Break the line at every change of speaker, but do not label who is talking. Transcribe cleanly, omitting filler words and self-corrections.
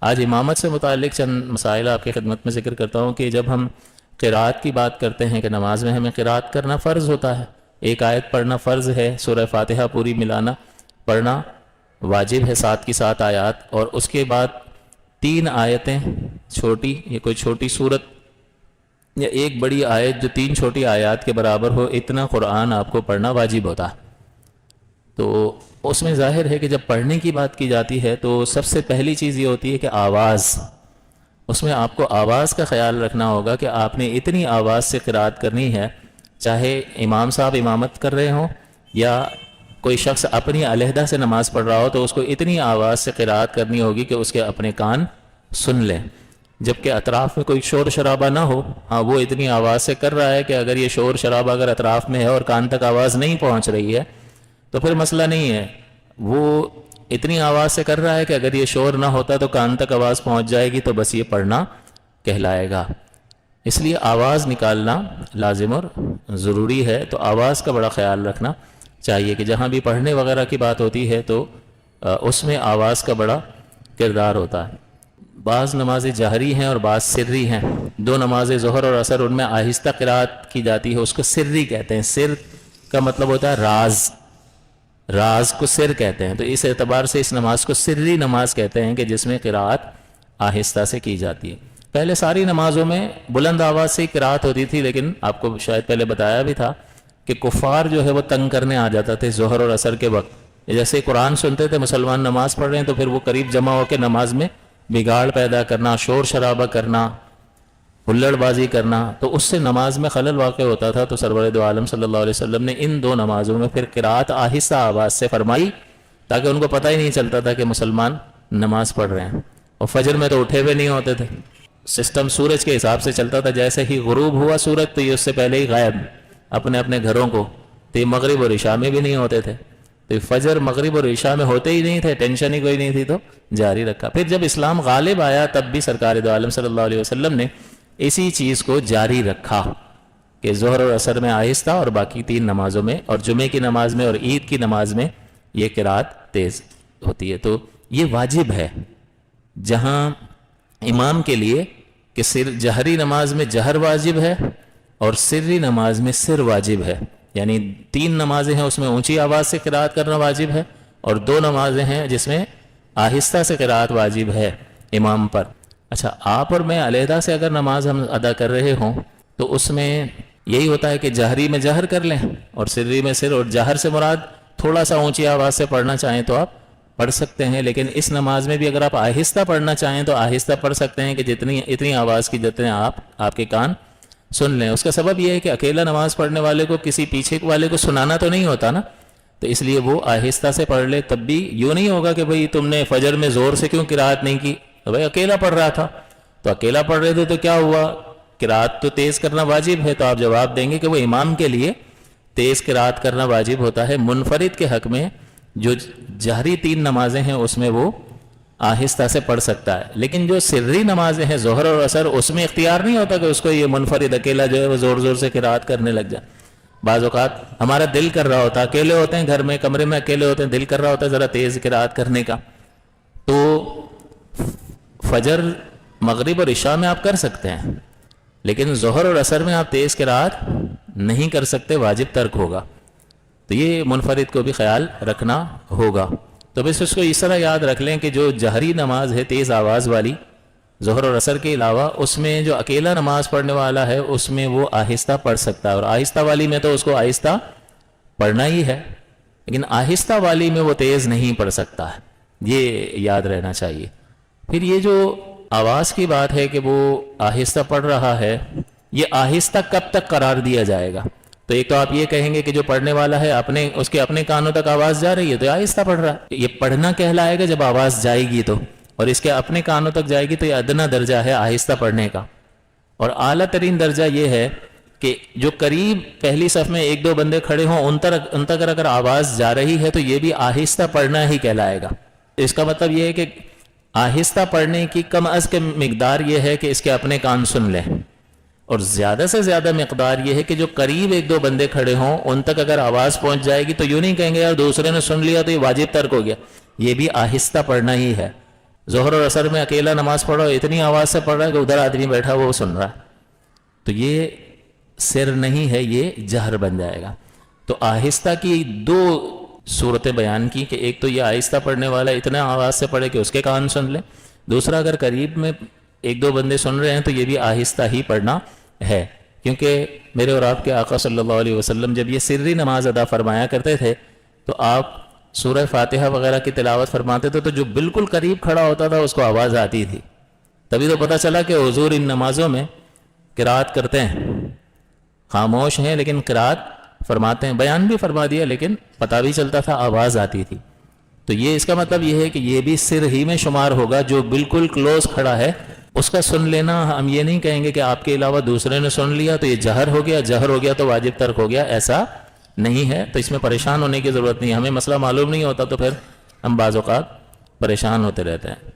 آج امامت سے متعلق چند مسائل آپ کی خدمت میں ذکر کرتا ہوں کہ جب ہم قرات کی بات کرتے ہیں کہ نماز میں ہمیں قرات کرنا فرض ہوتا ہے، ایک آیت پڑھنا فرض ہے، سورہ فاتحہ پوری ملانا پڑھنا واجب ہے، 7 کی 7 آیات، اور اس کے بعد 3 آیتیں چھوٹی یا کوئی چھوٹی سورت یا ایک بڑی آیت جو 3 چھوٹی آیات کے برابر ہو، اتنا قرآن آپ کو پڑھنا واجب ہوتا ہے۔ تو اس میں ظاہر ہے کہ جب پڑھنے کی بات کی جاتی ہے تو سب سے پہلی چیز یہ ہوتی ہے کہ آواز، اس میں آپ کو آواز کا خیال رکھنا ہوگا کہ آپ نے اتنی آواز سے قرات کرنی ہے، چاہے امام صاحب امامت کر رہے ہوں یا کوئی شخص اپنی علیحدہ سے نماز پڑھ رہا ہو، تو اس کو اتنی آواز سے قرات کرنی ہوگی کہ اس کے اپنے کان سن لیں، جبکہ اطراف میں کوئی شور شرابہ نہ ہو۔ ہاں وہ اتنی آواز سے کر رہا ہے کہ اگر یہ شور شرابہ اگر اطراف میں ہے اور کان تک آواز نہیں پہنچ رہی ہے تو پھر مسئلہ نہیں ہے، وہ اتنی آواز سے کر رہا ہے کہ اگر یہ شور نہ ہوتا تو کان تک آواز پہنچ جائے گی تو بس یہ پڑھنا کہلائے گا۔ اس لیے آواز نکالنا لازم اور ضروری ہے، تو آواز کا بڑا خیال رکھنا چاہیے کہ جہاں بھی پڑھنے وغیرہ کی بات ہوتی ہے تو اس میں آواز کا بڑا کردار ہوتا ہے۔ بعض نمازیں جہری ہیں اور بعض سری ہیں، 2 نمازیں ظہر اور عصر ان میں آہستہ قرات کی جاتی ہے، اس کو سری کہتے ہیں۔ سر کا مطلب ہوتا ہے راز، راز کو سر کہتے ہیں، تو اس اعتبار سے اس نماز کو سری نماز کہتے ہیں کہ جس میں قرات آہستہ سے کی جاتی ہے۔ پہلے ساری نمازوں میں بلند آواز سے قرات ہوتی تھی، لیکن آپ کو شاید پہلے بتایا بھی تھا کہ کفار جو ہے وہ تنگ کرنے آ جاتا تھے ظہر اور عصر کے وقت، جیسے قرآن سنتے تھے مسلمان نماز پڑھ رہے ہیں تو پھر وہ قریب جمع ہو کے نماز میں بگاڑ پیدا کرنا، شور شرابہ کرنا، ہلڑ بازی کرنا، تو اس سے نماز میں خلل واقع ہوتا تھا۔ تو سرور دو عالم صلی اللہ علیہ وسلم نے ان 2 نمازوں میں پھر قرات آہستہ آواز سے فرمائی تاکہ ان کو پتہ ہی نہیں چلتا تھا کہ مسلمان نماز پڑھ رہے ہیں۔ اور فجر میں تو اٹھے ہوئے نہیں ہوتے تھے، سسٹم سورج کے حساب سے چلتا تھا، جیسے ہی غروب ہوا سورج تو یہ اس سے پہلے ہی غائب اپنے اپنے گھروں کو، تو یہ مغرب اور عشاء میں بھی نہیں ہوتے تھے، تو یہ فجر مغرب اور عشاء میں ہوتے ہی نہیں تھے، ٹینشن ہی کوئی نہیں تھی، تو جاری رکھا۔ پھر جب اسلام غالب آیا تب بھی سرکار دو عالم صلی اللہ علیہ وسلم نے اسی چیز کو جاری رکھا کہ ظہر اور عصر میں آہستہ اور باقی 3 نمازوں میں اور جمعے کی نماز میں اور عید کی نماز میں یہ قرات تیز ہوتی ہے۔ تو یہ واجب ہے جہاں امام کے لیے کہ جہری نماز میں جہر واجب ہے اور سری نماز میں سر واجب ہے، یعنی 3 نمازیں ہیں اس میں اونچی آواز سے قرات کرنا واجب ہے، اور 2 نمازیں ہیں جس میں آہستہ سے قرات واجب ہے امام پر۔ اچھا، آپ اور میں علیحدہ سے اگر نماز ہم ادا کر رہے ہوں تو اس میں یہی ہوتا ہے کہ جہری میں جہر کر لیں اور سری میں سر، اور جہر سے مراد تھوڑا سا اونچی آواز سے پڑھنا چاہیں تو آپ پڑھ سکتے ہیں، لیکن اس نماز میں بھی اگر آپ آہستہ پڑھنا چاہیں تو آہستہ پڑھ سکتے ہیں کہ اتنی آواز کی جتنے آپ کے کان سن لیں۔ اس کا سبب یہ ہے کہ اکیلا نماز پڑھنے والے کو کسی پیچھے والے کو سنانا تو نہیں ہوتا نا، تو اس لیے وہ آہستہ سے پڑھ لے، تب بھی یوں نہیں ہوگا کہ بھئی تم نے فجر میں زور سے کیوں قرات نہیں کی، بھئی اکیلا پڑھ رہا تھا، تو اکیلا پڑھ رہے تھے تو کیا ہوا، قرات تو تیز کرنا واجب ہے، تو آپ جواب دیں گے کہ وہ امام کے لیے تیز قرات کرنا واجب ہوتا ہے، منفرد کے حق میں جو جہری 3 نمازیں ہیں اس میں وہ آہستہ سے پڑھ سکتا ہے، لیکن جو سری نمازیں ہیں ظہر اور عصر اس میں اختیار نہیں ہوتا کہ اس کو یہ منفرد اکیلا جو ہے وہ زور زور سے قرات کرنے لگ جائے۔ بعض اوقات ہمارا دل کر رہا ہوتا ہے، اکیلے ہوتے ہیں گھر میں، کمرے میں اکیلے ہوتے ہیں، دل کر رہا ہوتا ہے ذرا تیز قرات کرنے کا، تو فجر مغرب اور عشاء میں آپ کر سکتے ہیں، لیکن ظہر اور عصر میں آپ تیز قرات نہیں کر سکتے، واجب ترک ہوگا، تو یہ منفرد کو بھی خیال رکھنا ہوگا۔ تو بس اس کو اس طرح یاد رکھ لیں کہ جو جہری نماز ہے تیز آواز والی ظہر اور عصر کے علاوہ، اس میں جو اکیلا نماز پڑھنے والا ہے اس میں وہ آہستہ پڑھ سکتا ہے، اور آہستہ والی میں تو اس کو آہستہ پڑھنا ہی ہے، لیکن آہستہ والی میں وہ تیز نہیں پڑھ سکتا ہے، یہ یاد رہنا چاہیے۔ پھر یہ جو آواز کی بات ہے کہ وہ آہستہ پڑھ رہا ہے، یہ آہستہ کب تک قرار دیا جائے گا؟ تو ایک تو آپ یہ کہیں گے کہ جو پڑھنے والا ہے اس کے اپنے کانوں تک آواز جا رہی ہے تو آہستہ پڑھ رہا ہے، یہ پڑھنا کہلائے گا جب آواز جائے گی تو، اور اس کے اپنے کانوں تک جائے گی تو یہ ادنا درجہ ہے آہستہ پڑھنے کا، اور اعلیٰ ترین درجہ یہ ہے کہ جو قریب پہلی صف میں 1-2 بندے کھڑے ہوں ان تک اگر آواز جا رہی ہے تو یہ بھی آہستہ پڑھنا ہی کہلائے گا۔ اس کا مطلب یہ ہے کہ آہستہ پڑھنے کی کم از کم مقدار یہ ہے کہ اس کے اپنے کان سن لیں، اور زیادہ سے زیادہ مقدار یہ ہے کہ جو قریب 1-2 بندے کھڑے ہوں ان تک اگر آواز پہنچ جائے گی تو یوں نہیں کہیں گے یار دوسرے نے سن لیا تو یہ واجب ترک ہو گیا، یہ بھی آہستہ پڑھنا ہی ہے۔ ظہر اور عصر میں اکیلا نماز پڑھ رہا ہو، اتنی آواز سے پڑھ رہا ہے کہ ادھر آدمی بیٹھا وہ سن رہا ہے، تو یہ سر نہیں ہے، یہ جہر بن جائے گا۔ تو آہستہ کی دو صورتیں بیان کی کہ ایک تو یہ آہستہ پڑھنے والا اتنا آواز سے پڑھے کہ اس کے کان سن لے، دوسرا اگر قریب میں ایک دو بندے سن رہے ہیں تو یہ بھی آہستہ ہی پڑھنا ہے، کیونکہ میرے اور آپ کے آقا صلی اللہ علیہ وسلم جب یہ سری نماز ادا فرمایا کرتے تھے تو آپ سورہ فاتحہ وغیرہ کی تلاوت فرماتے تھے تو جو بالکل قریب کھڑا ہوتا تھا اس کو آواز آتی تھی۔ تبھی تو پتہ چلا کہ حضور ان نمازوں میں قرات کرتے ہیں، خاموش ہیں لیکن قرات فرماتے ہیں، بیان بھی فرما دیا لیکن پتہ بھی چلتا تھا، آواز آتی تھی۔ تو یہ اس کا مطلب یہ ہے کہ یہ بھی سر ہی میں شمار ہوگا، جو بالکل کلوز کھڑا ہے اس کا سن لینا۔ ہم یہ نہیں کہیں گے کہ آپ کے علاوہ دوسرے نے سن لیا تو یہ جہر ہو گیا، جہر ہو گیا تو واجب ترک ہو گیا، ایسا نہیں ہے۔ تو اس میں پریشان ہونے کی ضرورت نہیں، ہمیں مسئلہ معلوم نہیں ہوتا تو پھر ہم بعض اوقات پریشان ہوتے رہتے ہیں۔